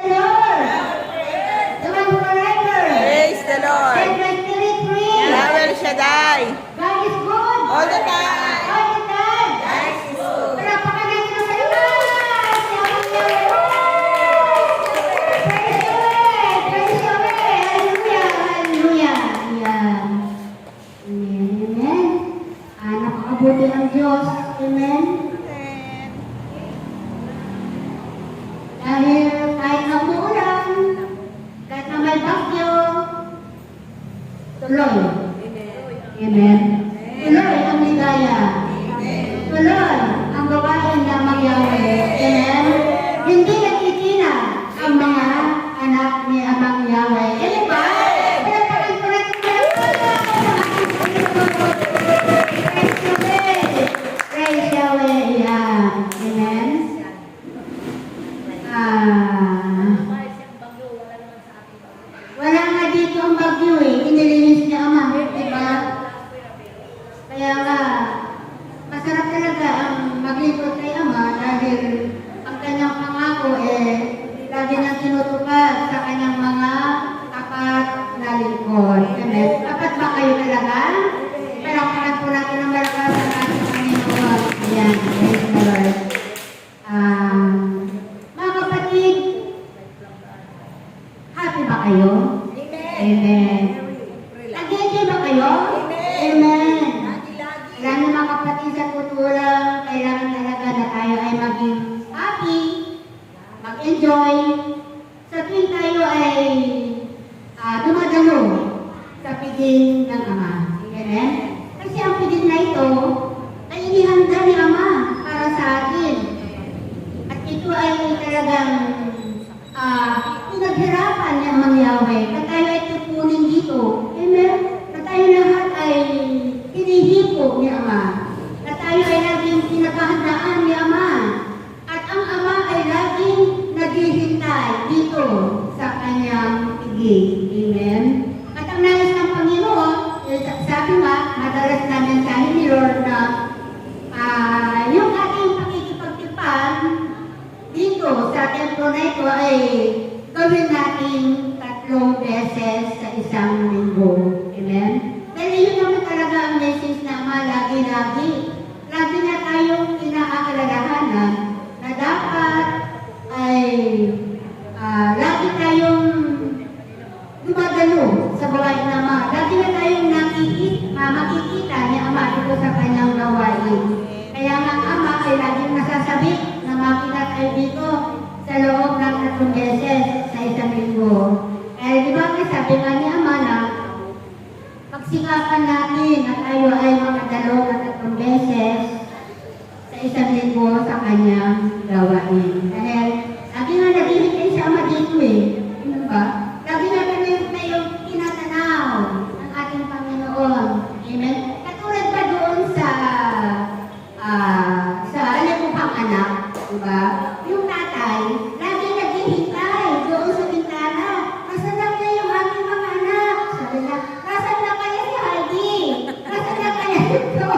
Praise the Lord. Yahweh Shaddai. God is good. All the time. All the time. God is good. Palapakan natin ang Panginoon. Praise Yahweh. Hallelujah. Hallelujah. Ayan. Amen. Napakabuti ng Diyos. Amen. Dahil kahit na umuulan, kahit na may bagyo, tuloy. Amen. Tuloy ang ligaya. Tuloy ang gawain ng mga Yahweh. Amen. Hindi nagtitina ang mga anak ni Amang Yahweh. Amen ba? Palapakan ko natin Praise Yahweh. Yeah. Amen. Wala nga dito ang bagyo eh. Inilinis niya Ama. Diba? Kaya nga, masarap talaga ang maglingkod kay Ama dahil ang kanyang pangako lagi niyang tinutupad sa kanyang mga tapat na lingkod. Amen. Tapat ba kayo talaga? Palakpakan po natin ang malakas ng ating Panginoon. Ayan. Praise the Lord. Mga kapatid, happy ba kayo? Amen. Nag-enjoy ba kayo? Amen. Alam niyo mga kapatid, sa totoo lang, kailangan talaga na tayo ay maging happy, mag-enjoy, sa tuwing tayo ay dumadalo sa piging ng Ama. Amen? Kasi ang piging na ito ay inihanda ni Ama para sa atin. At ito ay talagang pinaghirapan niya ang Yahweh na tayo ay tutunin dito. Amen? Na tayo lahat ay hinihipo ni Ama. Na tayo ay laging pinaghahandaan ni Ama. At ang Ama ay laging naghihintay dito sa kanyang piging. Amen? At ang nais ng Panginoon, sabi nga, madalas namin sa ni Lord na yung ating pakikipagtipan dito sa templo na ito ay gawin natin 3 beses sa isang linggo. Amen? Dahil yun naman talaga ang message na Ama, lagi-lagi. Lagi na tayong inaalalahanan na dapat ay lagi tayong dumadalo sa gawain ng Ama. Lagi na tayong makikita ni Ama dito sa kanyang gawain. Kaya nga ang Ama ay laging nasasabi na makita tayo dito sa loob ng 3 beses sa isang linggo. Kaya di ba sabi nga ni Ama na pagsikapan natin na tayo ay makadalo ng 3 beses sa isang linggo sa kanyang gawain. Dahil lagi nga naghihintay si Ama dito eh. Ano ba? Lagi nga tayong tinatanaw ng ating Panginoon. Amen? Katulad pa doon sa alimukhang anak. Diba? Yung tatay, lagi naghihintay doon sa bintana. Nasaan na kaya yung aming mga anak? Sabi na, nasaan na kaya si Heidi? Nasaan na kaya ito?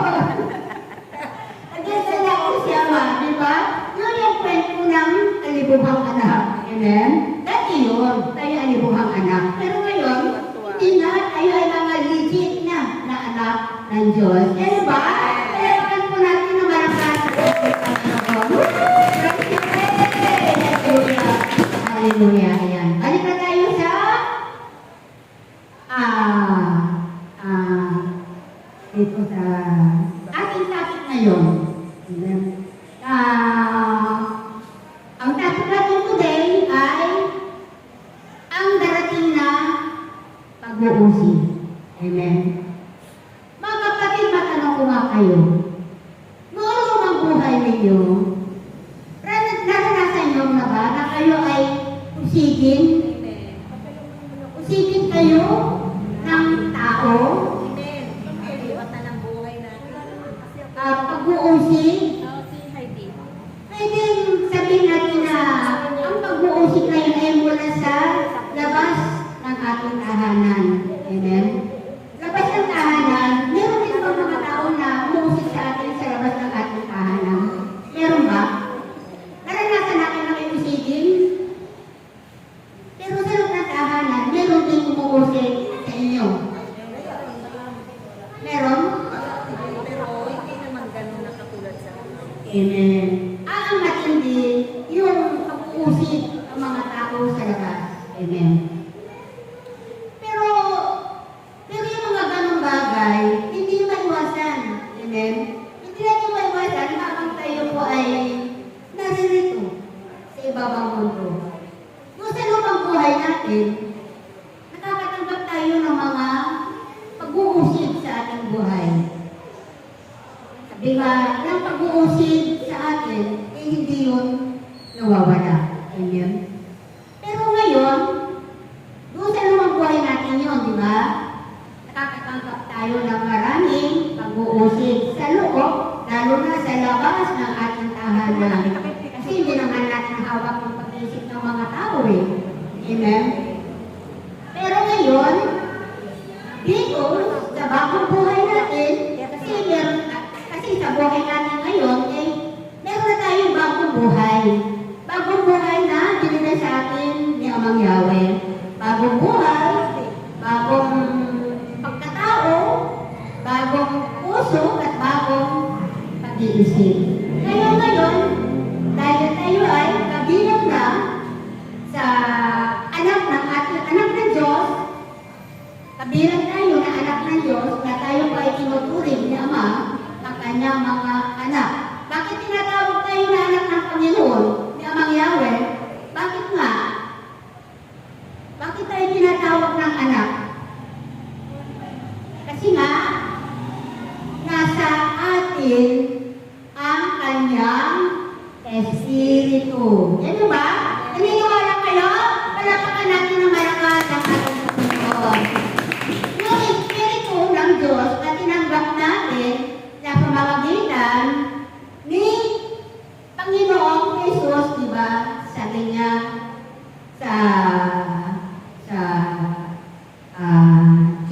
Again, sa lako si Ama, diba? Yun yung kwento ng alimukhang anak. Amen? Dati yun, tayo alimukhang anak. Pero ngayon, hindi na, tayo ay mga legit na anak ng Diyos. Kaya ba? Kaya bakit po natin na malakas sa Hallelujah. Ayan. Balik na tayo sa dito sa ating topic ngayon. Ang topic natin today ay ang darating na pag-uusi. Amen. Mga kapatid, matanong ko nga kayo. Noon ang buhay ninyo, naranasan nyo na ba na kayo ay usigin? Usigin kayo ng tao? Pag-uusig? Pwede sabihin natin na ang pag-uusig na yun ay mula sa labas ng ating tahanan. Amen? Labas ng tahanan, meron din ba mga tao na umuusig sa atin sa labas ng ating tahanan? Meron ba? Naranasan natin na kayo usigin? ng mga tao sa labas. Amen. Pero yung mga ganong bagay, hindi maiwasan. Amen. Hindi natin maiwasan habang tayo po ay naririto sa ibabang mundo. Yung sa lumang buhay natin, nakakatanggap tayo ng mga pag-uusig sa ating buhay. Sabi nga, ng pag-uusig sa atin, hindi yun nawawala. Amen. Pero ngayon, doon sa lumang buhay natin yun, di ba? Nakakatanggap tayo ng maraming pag-uusig sa loob, lalo na sa labas ng ating tahanan. Kasi hindi naman natin hawak ng pag-iisip ng mga tao eh. Amen? Pero ngayon, dito, sa bagong buhay natin, kasi sa buhay natin ngayon, eh, meron na tayong bagong buhay. Bagong buhay na binigay sa atin ni Amang Yahweh. Bagong buhay, bagong pagkatao, bagong puso, at bagong pag-iisip. Ngayon, dahil tayo ay kabilang na sa anak ng Diyos, kabilang tayo na anak ng Diyos, na tayo pa ay tinuturing ni Ama ang kanyang mga anak. Bakit tinatawag tayo na anak ng Panginoon, ni Amang Yahweh? Bakit nga? Bakit tayo tinatawag ng anak? Kasi nga, nasa atin ang kanyang Espiritu. Yan ba? Naniniwala kayo? Palapakan natin ng malakas ang ating Panginoon. Yung Espiritu ng Diyos na tinanggap natin sa pamamagitan ni Panginoong Jesus, di ba? Sabi niya sa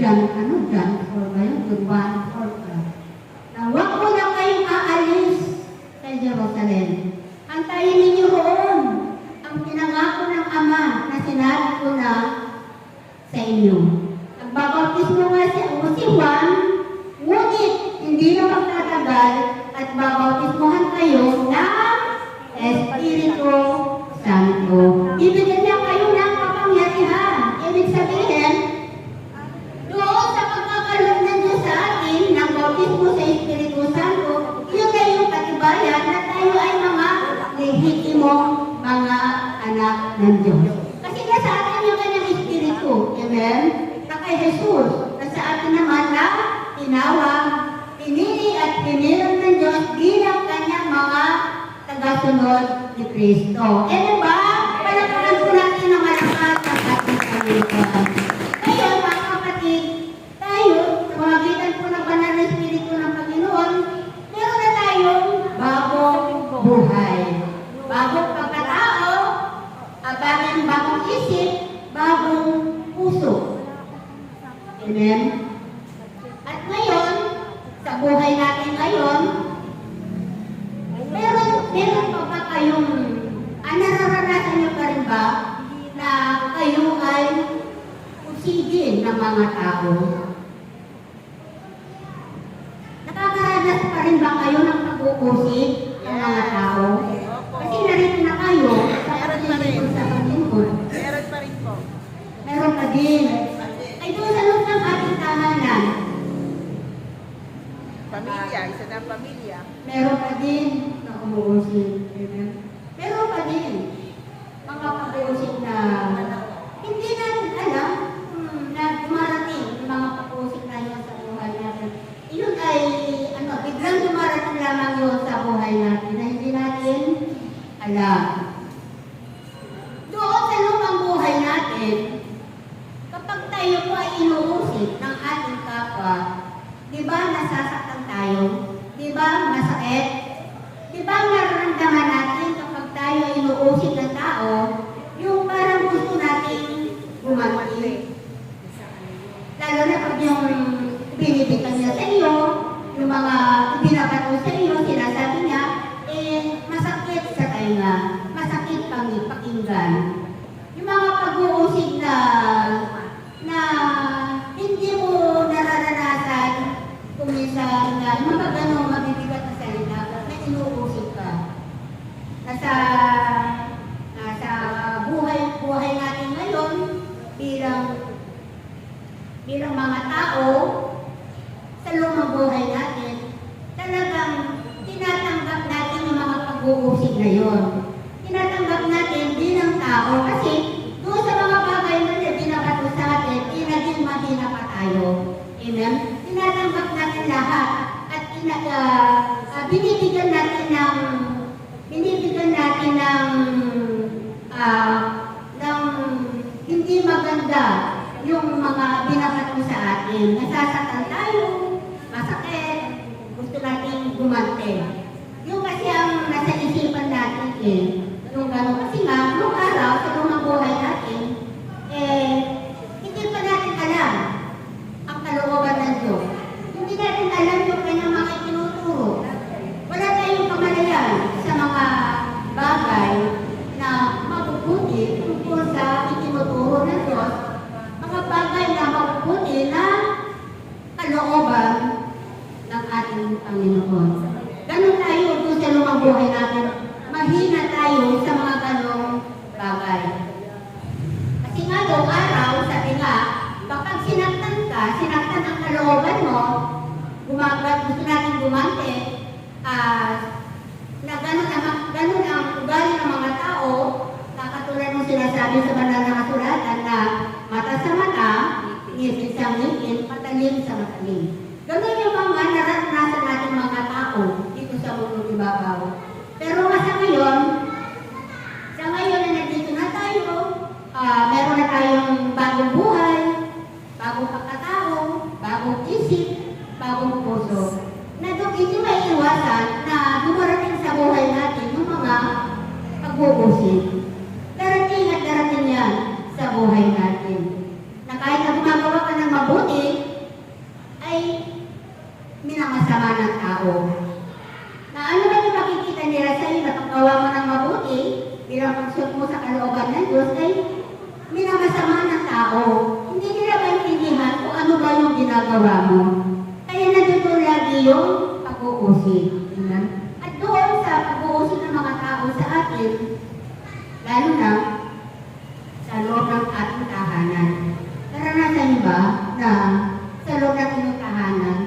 John 4 ba yun? John 1:4 na huwag mo na kayong aalis sa Jerusalem. Antayin ninyo roon ang pinangako ng Ama na sinabi ko na sa inyo. Nagbabautismo nga si Juan, ngunit hindi na magtatagal at babautismohan kayo ng Espiritu Santo. Ibigyan niya kayo ng kapangyarihan. Ibig sabihin, doon sa pagkakalob ng Diyos sa atin, ng bautismo sa Espiritu Santo, yun na yung katibayan na tayo ay mga lehitimong mga anak ng Diyos. Kasi nasa atin yung kanyang Espiritu. Amen? Na kay Jesus, na sa atin naman na tinawag, pinili at pinilang ng Diyos bilang kanyang mga tagasunod ni Kristo. Amen ba? Palapakan po natin ng malakas ang ating Panginoon. Ngayon, mga kapatid, tayo, sa pamagitan po ng banal na Espiritu ng Panginoon, meron na tayong bagong buhay. Bagong pagkatao, bagong isip, bagong puso. Amen? At ngayon, sa buhay natin ngayon, meron pa ba kayong, nararanasan niyo pa rin ba na kayo ay usigin ng mga tao? Nakakaranas pa rin ba kayo ng pag-uusig ng mga tao? Kasi narito na kayo sa pag-uusig sa Panginoon. Meron pa rin po. Meron pa din. Ay doon sa loob ng ating tahanan, Pamilya, isa na pamilya. meron pa din na umuusig. Meron pa din mga pag-uusig na hindi natin alam na dumarating yung mga pag-uusig na yun sa buhay natin. Yun ay, biglang dumarating lamang yun sa buhay natin na hindi natin alam. Doon sa lumang buhay natin, kapag tayo po ay inuusig ng ating kapwa, di ba nasasaktan tayo? Di ba masakit? Di ba nararamdaman tao sa lumang buhay natin, talagang tinatanggap natin yung mga pag-uusig na yun. Tinatanggap natin bilang tao kasi doon sa mga bagay na binabato sa atin, naging mahina pa tayo. Amen? Tinatanggap natin lahat at binibigyan natin ng hindi maganda yung mga binabato sa atin. Nasasaktan tayo, masakit, gusto natin gumante. Yung kasi ang nasa isipan natin yung gano'n. Kasi nga, nung araw, sa lumang buhay natin, hindi pa natin alam ang kalooban ng Diyos. Hindi natin alam yung kanyang mga tinuturo. Wala tayong pamalayan sa mga bagay na mabubuti tungkol sa itinuturo ng Diyos. Mga bagay na mabubuti na kalooban ng ating Panginoon. Ganun tayo doon sa lumang buhay natin. Mahina tayo sa mga ganong bagay. Kasi nga doon araw, sabi nga, kapag sinaktan ang kalooban mo, gusto natin gumante, na ganun ang ugali ng mga tao, katulad mo sinasabi sa banal na kasulatan na mata sa mata, ngipin sa ngipin, patalim sa matalim. Ganun yung mga naranasan natin mga tao dito sa mundong ibabaw. Pero sa ngayon na nandito na tayo, meron na tayong bagong buhay, bagong pagkatao, bagong isip, bagong puso. Na doon hindi may iwasan na dumarating sa buhay natin yung mga pag-uusig. Darating at darating yan sa buhay natin. Na kahit na gumagawa ka ng mabuti, ay minamasama ng tao. Na ano ba yung makikita nila sa iyo na paggawa mo ng mabuti, bilang pagsuot mo sa kalooban ng Diyos, ay minamasama ng tao. Hindi nila maintindihan kung ano ba yung ginagawa mo. Kaya nandito lagi yung pag-uusig. At doon sa pag-uusig ng mga tao sa atin, lalo na sa loob ng ating tahanan. Naranasan niyo ba na sa loob ng inyong tahanan,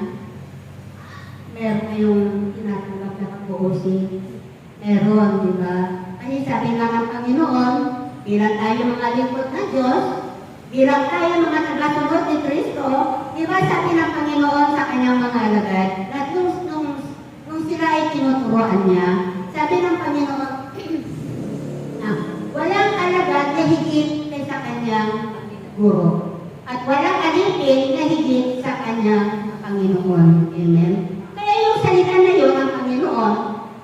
meron kayong tinatanggap na pag-uusig? Meron, di ba? Kasi sabi nga ng Panginoon, bilang tayo mga lingkod na Diyos, bilang tayo mga tagasunod ni Kristo, di ba sabi ng Panginoon sa kanyang mga alagad, na nung sila ay tinuturoan niya, sabi ng Panginoon, na walang alagad na higit sa kanyang guro. At walang alipin na higit sa kanyang Panginoon. Amen? Kaya yung salita na yun ng Panginoon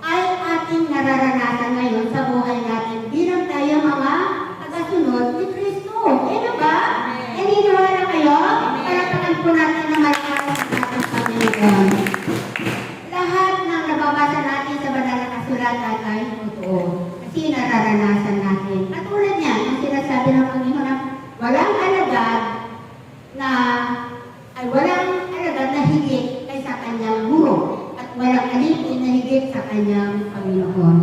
ay ating nararanasan ngayon sa buhay natin bilang tayo mga tagasunod ni Kristo. Ano ba? Naniniwala kayo? Palakpakan po natin na malakas ang ating Panginoon. Lahat ng nababasa natin sa banal na kasulatan ay totoo. Kasi nararanasan natin. Katulad niyan, ang sinasabi ng Panginoon na walang alagad na higit kaysa kanyang guro at walang alipin na higit sa kanyang Panginoon.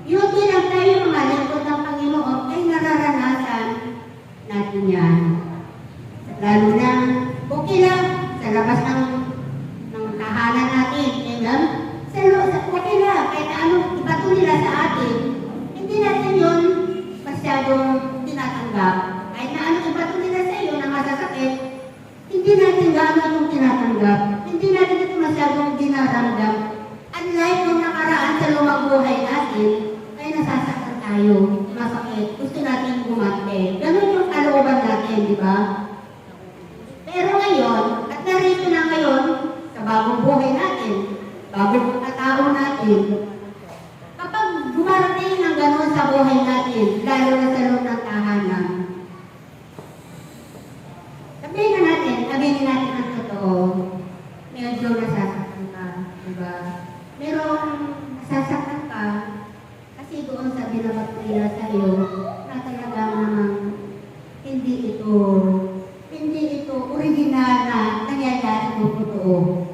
Yun bilang tayo mga lingkod ng Panginoon ay nararanasan natin yan. Lalo na, okay lang, sa labas ng tahanan natin, okay lang, kahit ano ibato nila sa atin, hindi natin yun masyadong tinatanggap. Kahit na ano ibato nila sa iyo na masasakit, hindi natin gano'n yung tinatanggap. Hindi natin ito masyadong dinaramdam. Unlike nung nakaraan sa lumang buhay natin, ay nasasaktan tayo, masakit, gusto natin gumante. Ganun yung kalooban natin, di ba? Pero ngayon, at narito na ngayon, sa bagong buhay natin, bagong katao natin, kapag gumarating ng gano'n sa buhay natin, lalo na sa loob ng tahanan, sabihin natin ang totoo, medyo nasasaktan ka, diba? Merong nasasaktan ka, kasi doon sa binabato nila sa iyo, na talagang namang hindi ito original na nangyayari kung totoo.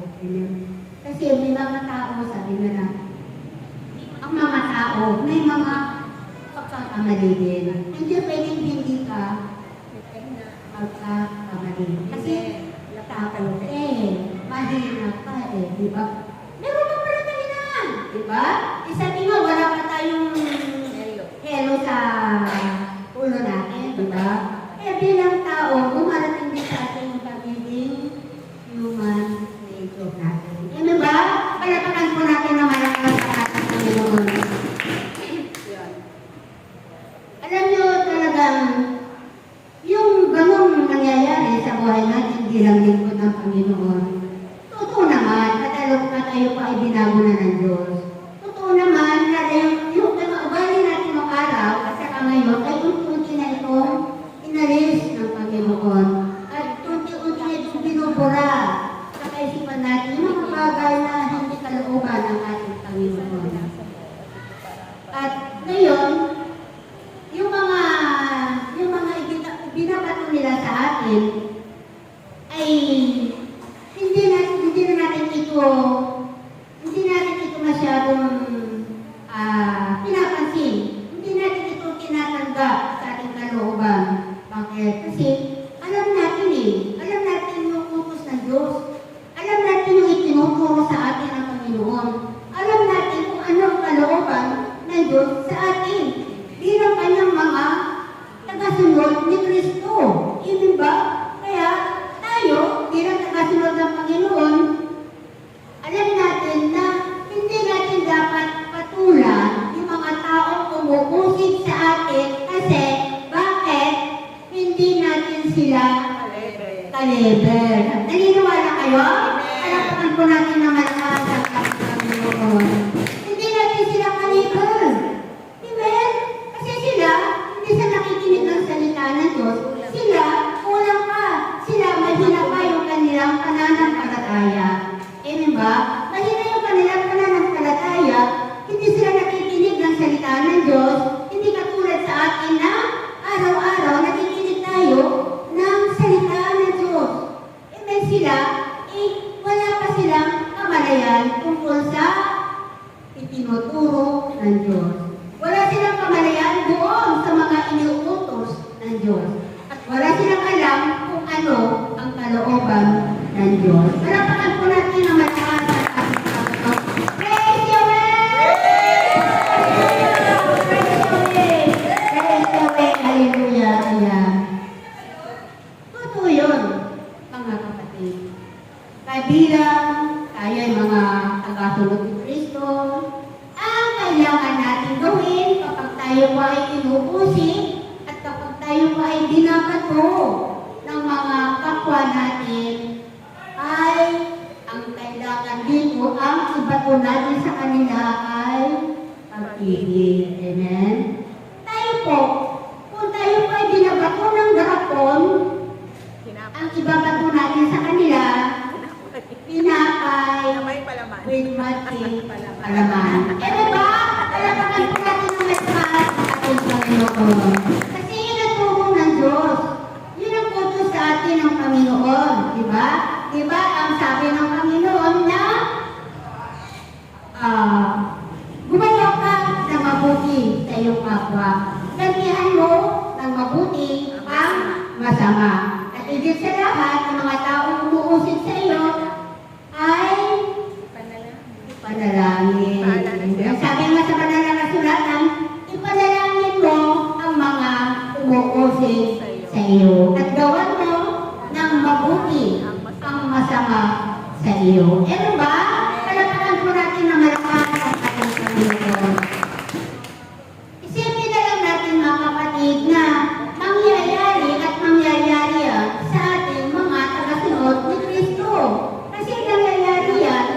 Kasi may mga tao, sabi na lang, ang mga tao, may mga pagkakamali din. Hindi pwedeng hindi ka pagkakamali. Kasi takot mahina pa di ba? Meron pa pala kahinaan, di ba? Sabi nga, wala pa tayong helo sa ulo natin, di ba? Bilang tao, dumarating din sa atin yung pagiging human nature natin. Di ba? Palapakan po natin na malakas sa ating Panginoon. Alam nyo talagang yung ganung nangyayari sa buhay natin bilang lingkod ng Panginoon, totoo naman, na tayo pa ay binago na ng Diyos. Totoo naman na yung mga ugali natin noong araw at saka ngayon ay unti-unti na itong inalis ng Panginoon. At unti-unti na itong binubura sa kaisipan natin yung mga bagay na hindi kalooban ng ating Panginoon. At ngayon, yung mga binabato nila sa atin ay hindi na natin ito masyadong pinapansin. Hindi natin ito tinatanggap sa ating kalooban. Bakit? Kasi alam natin alam natin yung utos ng Diyos. Alam natin yung itinuturo sa atin ng Panginoon. Alam natin kung ano ang kalooban ng Diyos sa atin. Bilang kanyang mga tagasunod ni Kristo. Hindi ba? Kaya tayo, bilang tagasunod ng Panginoon, alam natin na hindi natin dapat patulan yung mga taong umuusig sa atin kasi bakit hindi natin sila kaliber. Naniniwala kayo? Alapakan po natin na malakas ang ating Panginoon. Hindi natin sila kaliber. Amen? Kasi sila, hindi sa nakikinig ng salita ng Diyos, sila, kulang pa. Sila, mahina pa yung kanilang pananampalataya. Amen ba? Mahina yung kanilang pananampalataya, hindi sila nakikinig ng salita ng Diyos, hindi katulad sa atin na araw-araw nakikinig tayo ng salita ng Diyos. Amen sila, wala pa silang kamalayan tungkol sa itinuturo ng Diyos. Wala silang kamalayan doon sa mga iniuutos ng Diyos. At wala silang alam kung ano ang kalooban ng Diyos. Palapakan po natin ang malakas at ating Panginoon. Praise Yahweh! Praise Yahweh! Hallelujah! Ayan. Totoo yun, mga kapatid. Kabilang tayo ay mga tagasunod ni Kristo, ang kailangan natin gawin kapag tayo po ay inuusig at kapag tayo po ay binabato ng mga kapwa natin ay ang kailangan dito, ang ibato natin sa kanila ay pag-ibig. Amen? Tayo po, kung tayo po ay binabato ng garapon, ang ibabato natin sa kanila, pinakay with mating palaman. Eh ba? Palapakan po natin ng malakas ating Panginoon. Kasi yun ang turo ng Diyos. Yun ang utos sa atin ng Panginoon. Diba? Diba ang sabi ng Panginoon na gumawa ka ng mabuti sa iyong kapwa. Gantihan mo ng mabuti ang masama. At higit sa lahat, ng mga taong umuusig sa iyo ay panalangin. Sabi nga sa banal na kasulatan, ipanalangin mo ang mga umuusig sa iyo. At gawan mo ng mabuti ang masama sa iyo. Ano ba? Palapakan po natin na malakas ang ating Panginoon. Isipin na lang natin mga kapatid na mangyayari at mangyayari sa ating mga tagasunod ni Kristo. Kasi nangyayari yan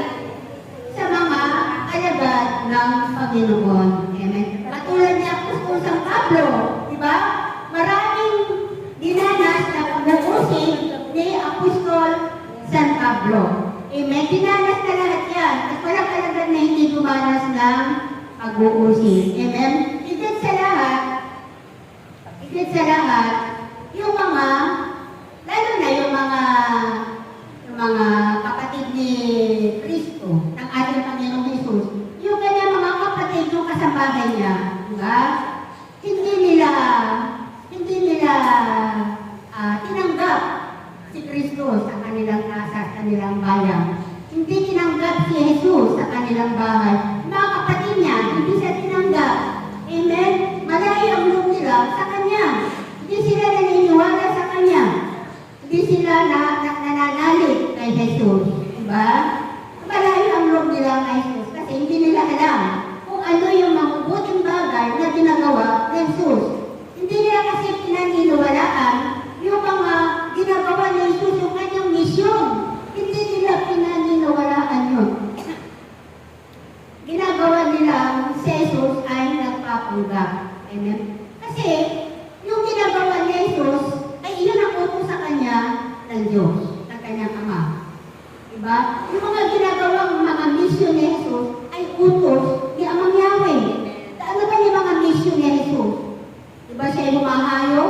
sa mga alagad ng Panginoon. Amen. Katulad ni Apostol San Pablo, di ba? Maraming dinanas na pag-uusig ni Apostol San Pablo. Amen. Dinanas na lahat yan. At walang alagad na hindi dumanas ng pag-uusig. Amen. Higit sa lahat, yung mga, lalo na yung mga kapatid ni Kristo, ng ating Panginoong Jesus, yung kanya mga kapatid, yung kasambahay niya, diba? Hindi nila tinanggap si Kristo sa kanilang kanilang bayan. Hindi tinanggap si Jesus sa kanilang bahay. Mga kapatid niya, hindi siya tinanggap. Amen? Malayo ang loob nila sa Kanya. Hindi sila naniniwala sa Kanya. Hindi sila nananalig kay Jesus. Diba? Malayo ang loob nila kay Jesus kasi hindi nila alam kung ano yung mabubuting bagay na ginagawa ni Jesus. Hindi nila kasi pinaniniwalaan yung mga ginagawa ni Jesus, yung kanyang misyon. Hindi nila pinaniniwalaan yun. Ginagawa nila si Jesus ay nagpapanggap. Amen? Kasi yung ginagawa ni Jesus ay iyon ang utos sa kanya ng Diyos, ng kanyang Ama. Diba? Yung mga ginagawang mga misyon ni Jesus ay utos ni Amang Yahweh. Ano ba yung mga misyon ni Jesus? Diba siya ay humahayo,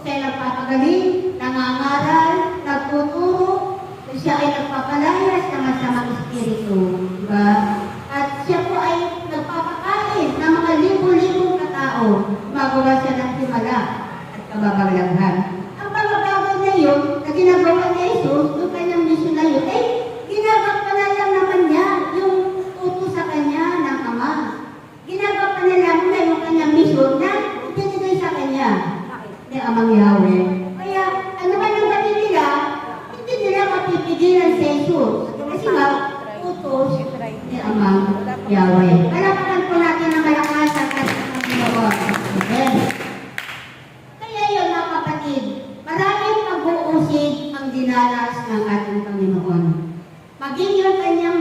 siya ay nagpapagaling, nangangaral, nagtuturo, siya ay nagpapalayas ng masamang espiritu. Diba? At siya po ay nagpapakain ng mga libo-libong katao. Magawa siya ng himala at kababalaghan. Ang mga bagay na yun, na ginagawa ni Jesus, yung kanyang misyon na yun, ay ginagawa pa na lang naman niya yung utos sa kanya ng Ama. Ginagawa pa na lang na yung kanyang misyon na ibinigay sa kanya ni Amang Yahweh. Kaya, ano ba nang gawin nila? Hindi nila mapipigilan sa Jesus. Kasi nga, utos ni Amang Yahweh. Palakpakan po natin ang malakas at ng Panginoon. Amen. Kaya yun mga kapatid, maraming pag-uusig ang dinanas ng ating Panginoon. Maging yung kanyang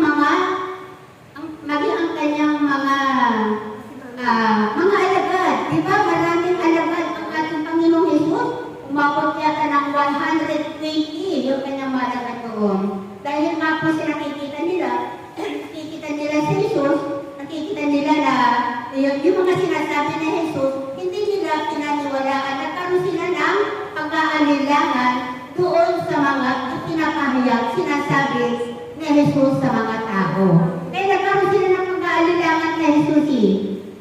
maging ang kanyang mga alagad. Di ba? Maraming alagad ang ating Panginoong Jesus. Umabot yata ng 120 yung kanyang mga alagad doon. Dahil nga po sila nakikita nila si Jesus, nakikita nila na yung mga sinasabi ni Jesus, hindi nila pinaniwalaan. Nagkaroon sila ng pag-aalilangan doon sa mga pinapahayag, sinasabi ni Jesus sa mga tao. Kaya nagkaroon sila ng pag-aalilangan kay Jesus.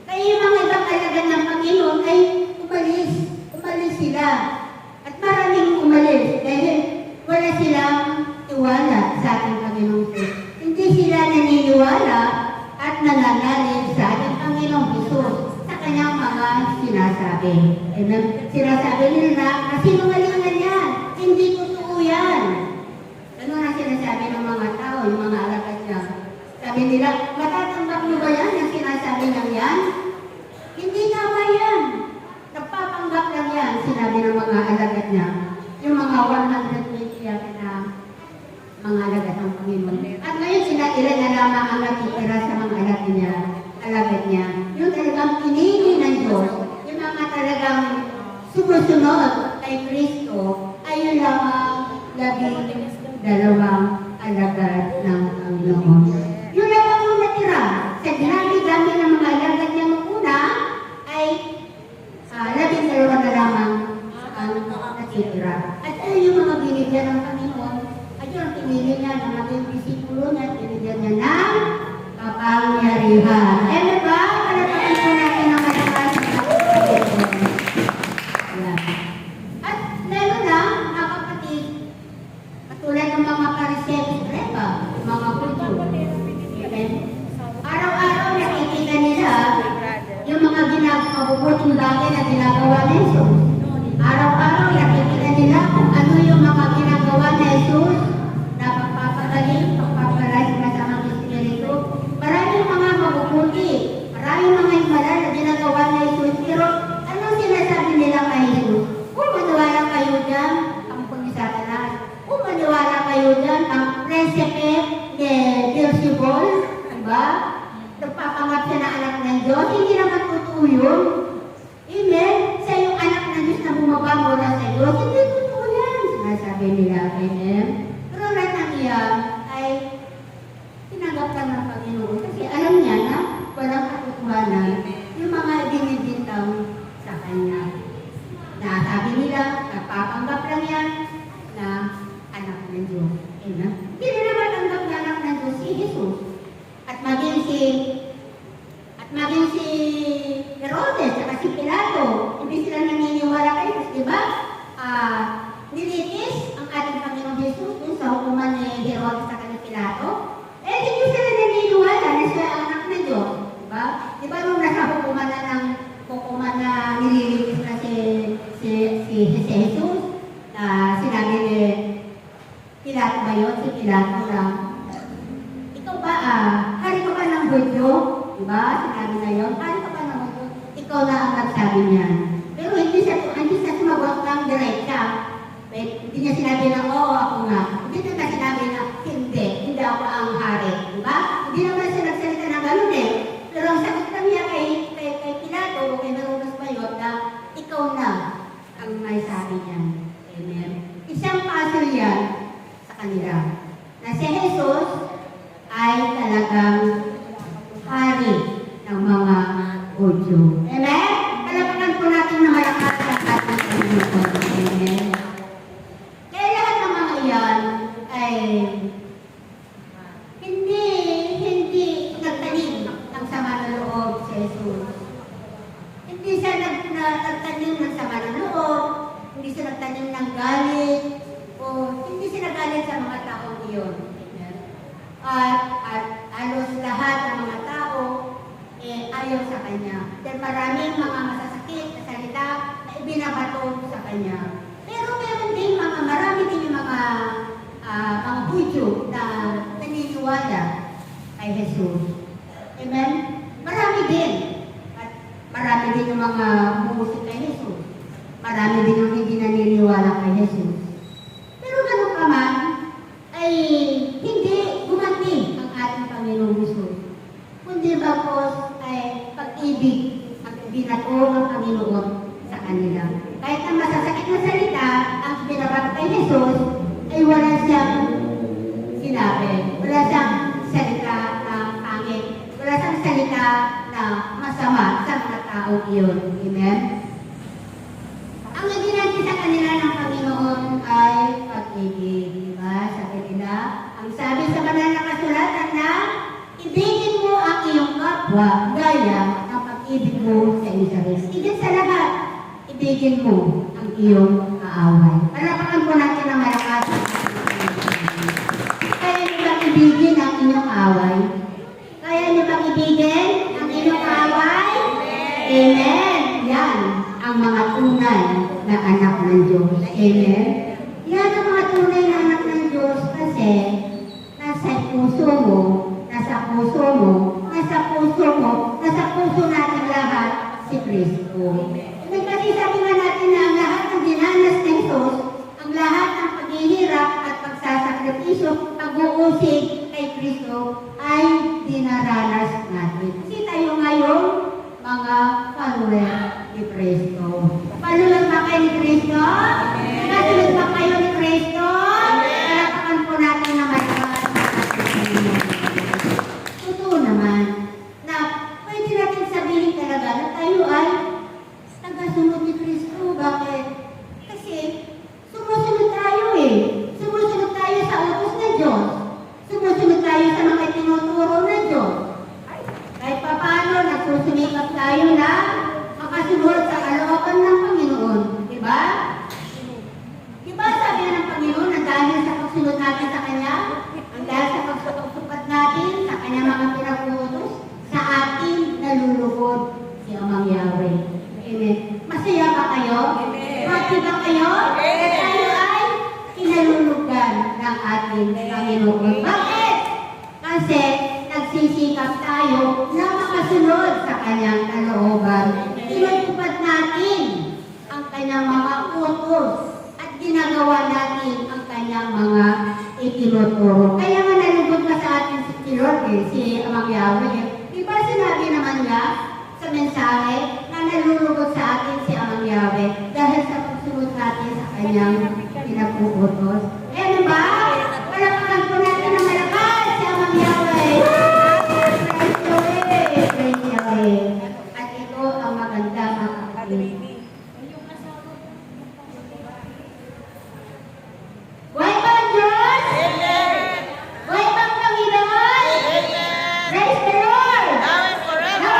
Kaya yung mga ibang alagad ng Panginoon ay umalis sila. At maraming umalis dahil wala silang tiwala sa ating Panginoong Jesus. Hindi sila naniniwala at nananalig sa ating Panginoong Jesus sa kanyang mga sinasabi. Sinasabi nila, kasinungalingan yan, hindi totoo yan. Ano na sinasabi ng mga tao, yung mga alagad niya? Sabi nila, matatanggap niyo ba yan, yung sinasabi ng yan? Hindi tama yan. Nagpapanggap lang yan, sinabi ng mga alagad niya. Yung mga 120 yan na mga alagad ng Panginoon. At ngayon sila ilan na lamang ang natitira sa mga alagad niya. Yung talagang pinili ng Diyos, yung mga talagang sumusunod kay Kristo, ay yun lamang 12 alagad ng Panginoon. Yun lamang yung natira. Sa dami-dami ng mga alagad niya noong una, ay 12 na lamang ang natitira. At ano yung mga binigyan ng Panginoon? Yung pinili niya ng maging disipulo niya, pinigyan niya ng kapangyarihan. Eh, ba? Palapagin po natin ang malakas ng at lalo na, mga kapatid, katulad ng mga Pariseo, mga kulto. Araw-araw nakikita nila yung mga mabubuting bagay na ginagawa ni Jesus. Araw-araw nakikita nila kung ano yung mga ginagawa ni Jesus. Pagpapagaling, pagpapalas na sa mga espiritu. Maraming mga mabubuti, maraming mga himala na ginagawa ni Jesus. Pero anong sinasabi nila kay Jesus? Kung maniwala kayo dyan, ang ni Satanas. Kung maniwala kayo dyan, ang prinsipe ni Beelzebul, diba? Nagpapangat siya na anak ng Diyos. Hindi naman totoo yun. Amen? Sa yung anak ng Diyos na bumabango na sa Diyos, hindi totoo yan. Sinasabi nila, amen? Pero lahat ng iyan ay tinanggap lang ng Panginoon kasi alam niya na walang katotohanan yung mga binibintang sa Kanya. Na sabi nila, nagpapanggap lang yan na anak ng Diyos. Amen? Hindi na naman tanggap na anak ng Diyos si Jesus. At maging si Herodes at si Pilato, hindi sila naniniwala kay Jesus, di ba? Nilitis ang ating Panginoong Jesus dun sa hukuman ni Herodes si Jesus na sinabi ni Pilato ba yun? Si Pilato lang. Ikaw ba, hari ka ba ng Hudyo? Diba? Sinabi na yun, hari ka ba ng Hudyo? Ikaw na ang nagsabi niya. Pero hindi siya sumagot ng diretsa. Hindi niya sinabi na, oo, ako nga. Hindi niya sinabi na, hindi ako ang hari. Diba? Hindi naman siya nagsalita ng gano'n eh. Pero ang sagot lang niya kay Pilato o kay Herodes Bayot na, ikaw na ang may sabi niya. Amen. Isang puzzle yan sa kanila. Na si Jesus ay talagang hari ng mga Hudyo. Amen? Palapakan po natin na malakas ang ating Panginoon. Amen? Kaya lahat ng mga iyan ay hindi nagtanim ng sama ng loob si Jesus. Hindi siya nagtanim ng sama ng loob, hindi siya nagtanim ng galit, o hindi siya nagalit sa mga taong iyon. At halos lahat ng mga tao ayaw sa Kanya. Dahil maraming mga masasakit na salita na ibinabato sa Kanya. Pero meron din marami din yung mga Hudyo na naniniwala kay Jesus. Amen? Marami din. At marami din yung mga umusik kay Jesus. Marami din yung hindi naniniwala kay Jesus. Pero ganun pa man, ay hindi gumanti ang ating Panginoong Jesus. Kundi bagos ay pag-ibig ang binato ng Panginoon sa kanila. Kahit ang masasakit na salita, ang binabato kay Jesus, ay wala siyang sinabi. Wala siyang salita na pangit. Wala siyang salita na masama sa mga tao iyon. Amen? Ang ginanti sa kanila ng Panginoon ay pag-ibig. Diba? Sabi nila, ang sabi sa banal na kasulatan na, ibigin mo ang iyong kapwa gaya ng pag-ibig mo sa iyo sarili. Higit sa lahat, ibigin mo ang iyong kaaway. Palapakan po natin ang malakas. Kaya niyo bang ibigin ang inyong away? Kaya niyo bang ibigin ang inyong away? Amen. Yan ang mga tunay na anak ng Diyos. Amen. Yan ang mga tunay na anak ng Diyos kasi nasa puso mo, nasa puso mo, nasa puso mo, nasa puso natin lahat si Kristo. Kasi sabi nga natin na ang lahat ng dinanas ng Jesus, ang lahat ng paghihirap at pagsasakripisyo, pag-uusig kay Kristo ay dinaranas natin. Kasi tayo ngayon, mga follower ni Kristo. Follower ba kayo ni Kristo? Nakasunod ba kayo ni Kristo? Palapakan po natin na malakas. Totoo naman na pwede natin sabihin talaga na tayo ay tagasunod ni Kristo. Bakit? Kasi sumusunod tayo Sumusunod tayo sa utos ng Diyos. Sumusunod tayo sa mga tinuturo ng Diyos. Kahit pa paano, nagsusumikap tayo na makasunod sa kalooban ng Panginoon. Diba? Diba sabi ng Panginoon na dahil sa pagsunod natin sa Kanya, ang dahil sa pagsukat natin sa Kanya mga pinag-uutos, sa atin nalulugod si Amang Yahweh. Amen. Masaya ba kayo? Amen. Happy ba kayo? Amen. Tayo ay kinalulugan ng ating Panginoon. Bakit? Kasi nagsisikap tayo na makasunod sa Kanyang kalooban. Tinutupad natin ang Kanyang mga utos at ginagawa natin ang Kanyang mga itinuturo. Kaya nga nalugod na sa atin si Lord, si Amang Yahweh. Diba sinabi naman niya sa mensahe na nalulugod sa atin si Amang Yahweh dahil sa pagsunod natin sa Kanyang pinapuutos. Ano ba? Palapakan po natin na malakas si Amang Yahweh. Praise Yahweh. At ito ang maganda mga kapatid. Buhay pa ang Diyos? Buhay pa ang Panginoon? Praise the Lord! Now and forever!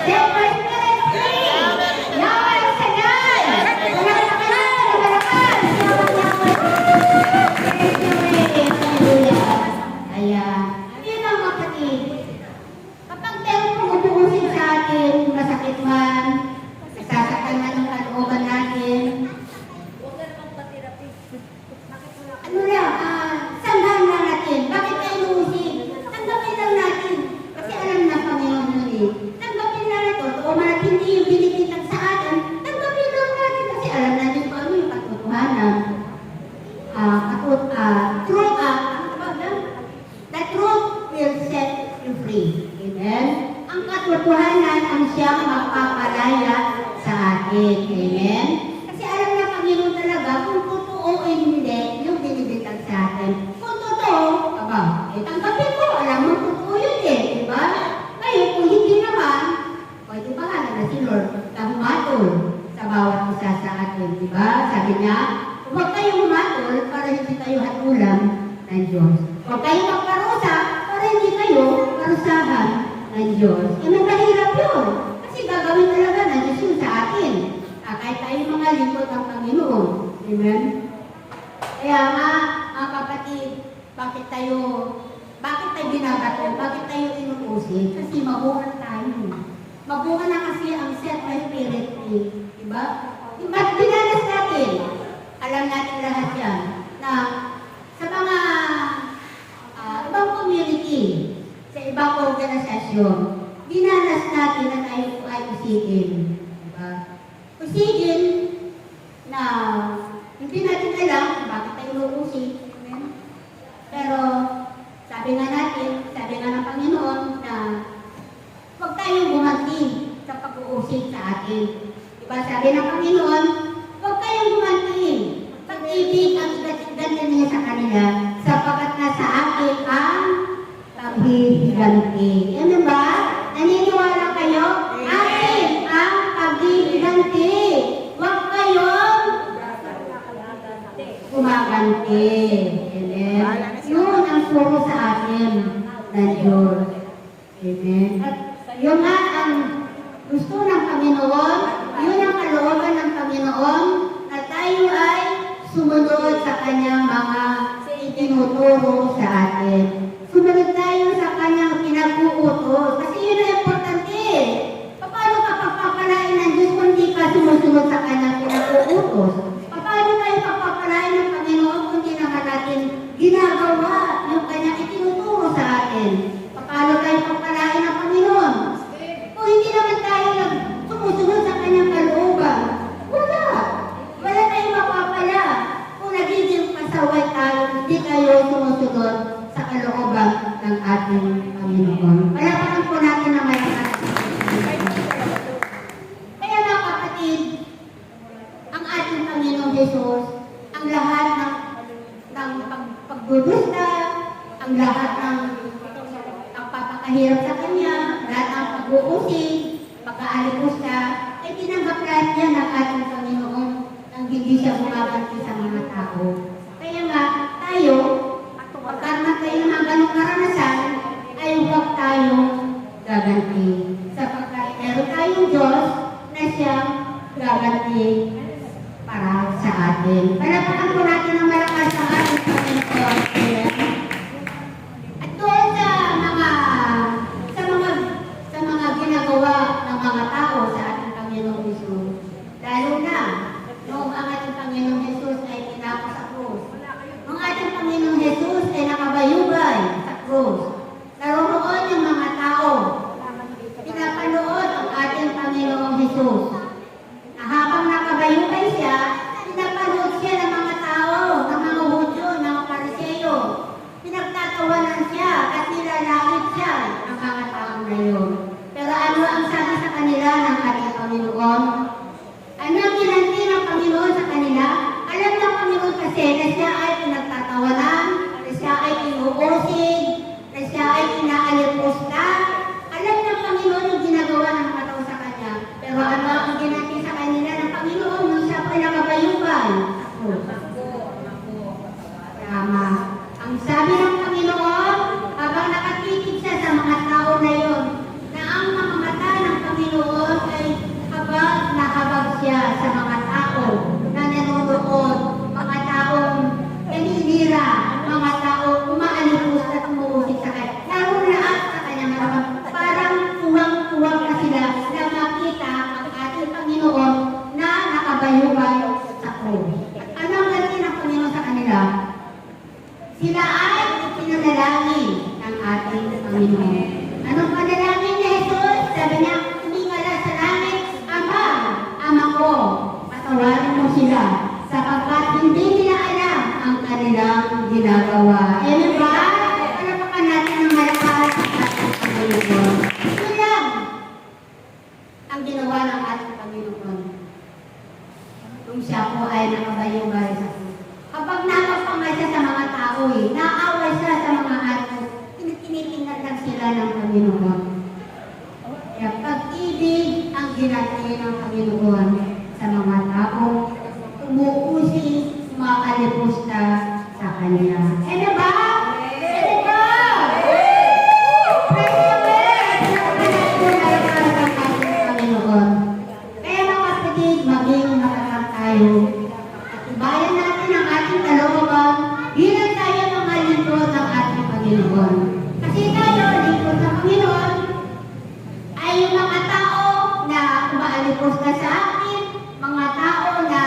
Set my spirit free! Now and Saday! Malakas! Praise Yahweh! katotohanan, truth, the truth will set you free. Amen? Ang katotohanan ang siyang magpapalaya sa atin. Amen? Kasi alam na Panginoon talaga kung totoo o hindi yung binibitag sa atin. Kung totoo, tanggapin mo, alam mo totoo yun diba? Ngayon, kung hindi naman, pwede bahala na si Lord na humatol sa bawat isa sa atin, diba? Sabi niya, huwag kayong humatol para hindi kayo hatulan ng Diyos. Huwag kayong magparusa para hindi kayo parusahan ng Diyos. Mahirap yun. Kasi gagawin talaga ng Diyos yun sa atin. Kahit tayo mga lingkod ng Panginoon. Amen? Kaya nga, mga kapatid, bakit tayo binabato? Bakit tayo inuusin? Kasi mabuhan tayo. Mabuhan na kasi ang set by spirit. Diba? Ba't dinanas natin? Alam natin lahat yan na sa mga ibang community, sa ibang organisasyon, dinanas natin na tayo po ay usigin. Diba? Usigin na hindi natin alam bakit tayo uusig. Pero sabi nga ng Panginoon na huwag tayong gumanti sa pag-uusig sa atin. Diba sabi ng Panginoon, huwag kayong gumanti. Pag-ibig ang ganyan niya sa kanila sapagkat nasa akin ang paghihiganti. Ano ba? Naniniwala kayo? Akin ang paghihiganti. Huwag kayong gumaganti. Amen. Yun ang puro sa atin ng Diyos. Amen. At yun nga ang gusto ng Panginoon, yun ang kalooban ng Panginoon na tayo ay sumunod sa kanyang mga itinuturo sa atin. Sumunod tayo sa kanyang pinag-uutos. Kasi yun ang importante. Paano ka pagpapalain ng Diyos kung hindi ka sumusunod sa kanyang pinag-uutos? Paano tayo pagpapalain ng Panginoon kung hindi naman natin ginagawa yung kanyang itinuturo sa atin? Paano tayo pagpapalain ng Panginoon? Kung hindi naman tayo sumusunod sa kanyang kalooban, wala tayong mapapala. Kung nagiging pasaway tayo, hindi tayo sumusunod sa kalooban ng ating Panginoon. Palapakan po natin na may kaya mga kapatid, ang ating Panginoong Jesus, ang lahat ng pagdudusta, ang lahat ng pagpapakahirap sa Kanya, lahat ng pag-uusig, pagkaalikusta, ay tinanggap lahat niya ng ating Panginoon nang hindi siya bumabanti sa mga tao. Kaya nga, tayo, pagkarmat tayo ng ganong karanasan, ay huwag tayong gaganti. Sapagkat meron tayong Diyos na siyang gaganti para sa atin. Palapakan po natin ang malakas sa ating Panginoon. At doon sa mga ginagawa ng mga tao sa ating Panginoong Jesus, lalo na noong ang ating Panginoong Jesus ay pinako sa krus. Ang ating Panginoong Jesus ay nakabayubay sa krus. Naroon yung mga tao. Pinapanood ang ating Panginoong Jesus. Na habang nakabayubay siya, pinapanood siya ng mga tao, ng mga Hudyo, ng mga Pariseo. Pinagtatawanan siya at nilalangit siya ng mga tao na yun. Pero ano ang sabi sa kanila ng ating Panginoon? Ano ang ginanti ng Panginoon sa kanila? Alam ng Panginoon kasi na siya ay pinagtatawanan, na siya ay inuusig, na siya ay inaalipusta. Alam ng Panginoon yung ginagawa ng mga tao sa Kanya. Pero ano ang ginanti sa kanila ng Panginoon nung siya ay nakabayubay? Tama. Ang sabi ng Panginoon, habang nakatitig siya sa mga tao na yun, na ang mga mata ng Panginoon ay habag siya sa mga tao na nanonood, mga taong naninira, mga taong umaalipos at umuusig sa kanya. Naroon lahat sa kanyang harapan. Parang tuwang-tuwang na sila na makita ang ating Panginoon na nakabayubay sa krus. At ano ang ganti ng Panginoon sa kanila? Sila ay ipinanalangin ng ating Panginoon. Anong panalangin ni Jesus? Sabi niya, tumingala sa langit, Ama ko, patawarin mo sila sapagkat hindi nila alam ang kanilang ginagawa. Amen ba? Palapakan natin ng malakas ang ating Panginoon. Ito lang ang ginawa ng ating Panginoon. Kung siya po ay nakabayubay sa krus. Kapag nakapangay siya sa mga tao, naaway siya sa mga ato, tinitingnan lang sila ng Panginoon. Kaya pag-ibig ang ginagawa ng Panginoon sa mga tao, umuusi, makalipusta sa Kanya. Ano ba? Ano ba? Praise the Lord! Pinapanahin ang ating Panginoon. Kaya mga kapatid, maging makakap tayo. Atibayan natin ang ating kalooban bilang tayo mga lingkod ng ating Panginoon. Kasi tayo, lingkod ng Panginoon, ay yung mga tao na umaalipos na sa atin, mga tao na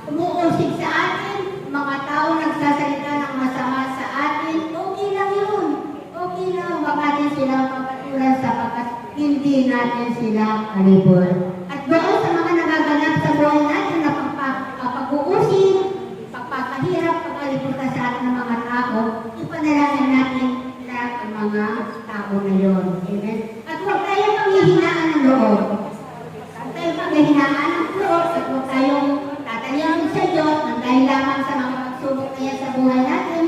umuusig sa atin, mga tao nagsasalita ng masama sa atin, okay lang yun. Okay lang, huwag natin silang papatulan sapagkat hindi natin sila alipor. At doon sa mga nagaganap sa buhay natin na pag-uusig, pagpapahirap, pag-alipos na sa atin ng mga tao, ipanalangin natin lahat ang mga tao na yun. Amen? At huwag tayo panghihinaan ng loob. Huwag tayo panghihinaan ng loob at huwag tayong tatalingin sa Diyos ng dahil lamang sa mga pagsubok na yan sa buhay natin,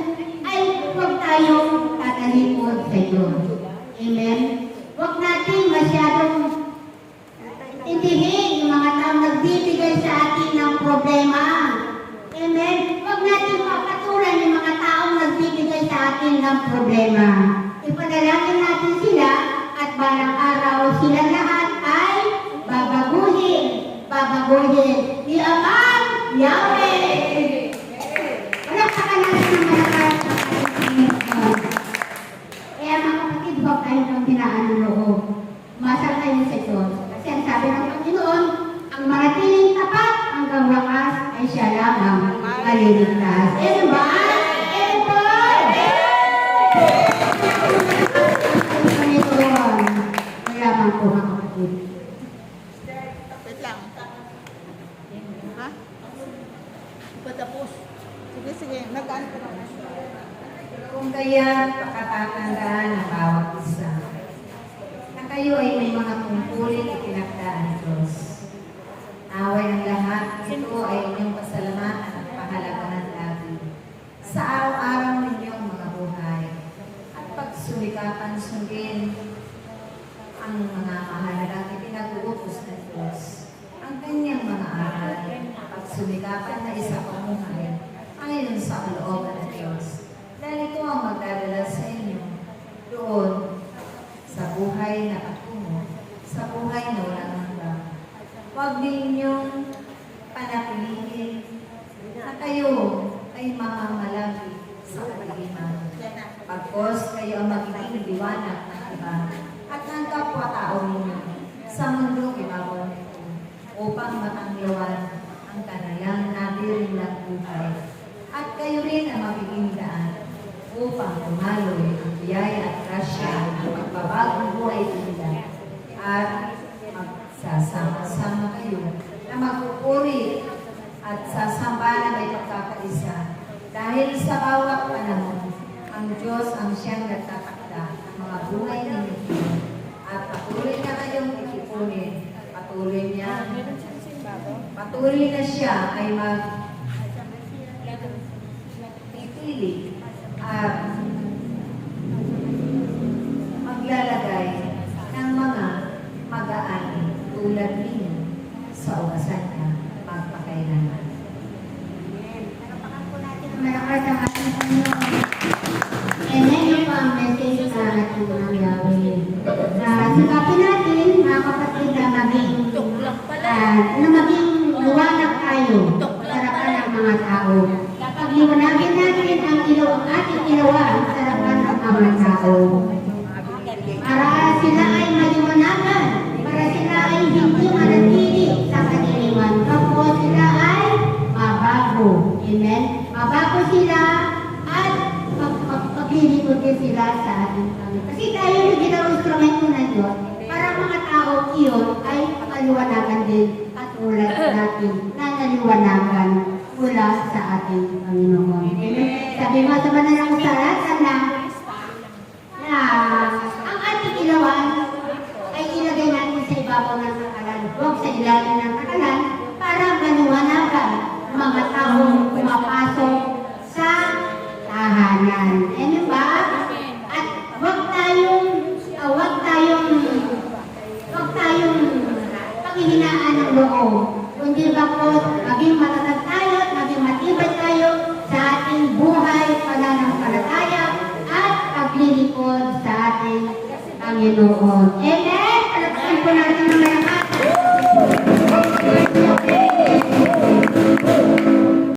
ay huwag tayong tatalikod sa Diyos. Amen? Huwag natin masyadong intindihin yung mga taong nagbibigay sa atin ng problema. Amen? Huwag natin papatulan yung mga taong nagbibigay sa atin ng problema. Ipanalangin natin sila at balang araw sila lahat ay babaguhin. Babaguhin ni Amang Yahweh. Palakpakan natin ng malakas ng ating Panginoon. Kaya mga kapatid, huwag tayo ng hinaan ng loob. Umasal tayo sa Diyos. Kasi ang sabi ng Panginoon, ang manatiling tapat hanggang wakas ay siya lamang maliligtas. Ano ba? Ano ba? Mayaman po mga kapatid. Wait lang. Ha? Patapos. Sige, sige. Nag-ano ka naman. Kung kaya pakatatandaan ng bawat isa, na kayo ay may mga tungkulin itinakdaan ng Diyos. Naway ang lahat, ito ay inyong pasalamatan at pahalagahan lagi sa araw-araw ninyong mga buhay at pagsumikapan sundin ang mga mahalagang ipinag-uupos ng Diyos, ang kanyang mga aral, pagsumikapan na isa pamuhay ayon sa kalooban ng Diyos. Dahil ito ang magdadala sa inyo doon sa buhay na patungo, sa buhay na walang hanggan. Huwag ninyong panatilihin na kayo ay mamamalagi sa kadiliman. Pagkos kayo ang magiging liwanag ng iba at ng kapwa-tao ninyo sa mundong ibabaw nito upang matanglawan ang kanilang nabirilang buhay. At kayo rin ang magiging daan upang tumaloy ang biyaya at grasya ng magbabagong buhay nila at magsasama-sama kayo na magpupuri at sasamba na may pagkakaisa. Dahil sa bawat panahon, ang Diyos ang siyang nagtatakda ng mga buhay ninyo at patuloy na kayong ikipunin. Patuloy na siya ay pipili at maglalagay ng mga mag-aani tulad ninyo sa ugasan niya magpakailanman. Palapakan po natin ang malakas ang ating Panginoon. Amen. Yung po ang message sa ating mga Yahweh. Sikapin natin, mga kapatid, na maging liwanag tayo sa harapan ng mga tao. Pagliwanagin natin ang ating ginawa sa harapan ng mga tao. Para sila ay maliwanagan, para sila ay hindi manatili sa kadiliman. Kapag sila ay mabago. Amen? Mabago sila at maglilingkod din sila sa ating Panginoon. Kasi tayo yung ginawang instrumento ng Diyos para mga tao iyon ay makaliwanagan din katulad natin na naliwanagan mula sa ating Panginoon. Amen. Sabi mo sa banal ng kasalatan na ang ating ilawan ay ilagay natin sa ibabaw ng takalan, huwag sa ilalim ng takalan para maliwanagan ang mga taong pumapasok sa tahanan. Amen ba? At huwag tayong panghihinaan ng loob. Kundi bakit maging matatag tayo at maging matibay tayo sa ating buhay, pananampalataya at paglilingkod sa ating Panginoon. Amen! Palakpakan po natin ng malakas.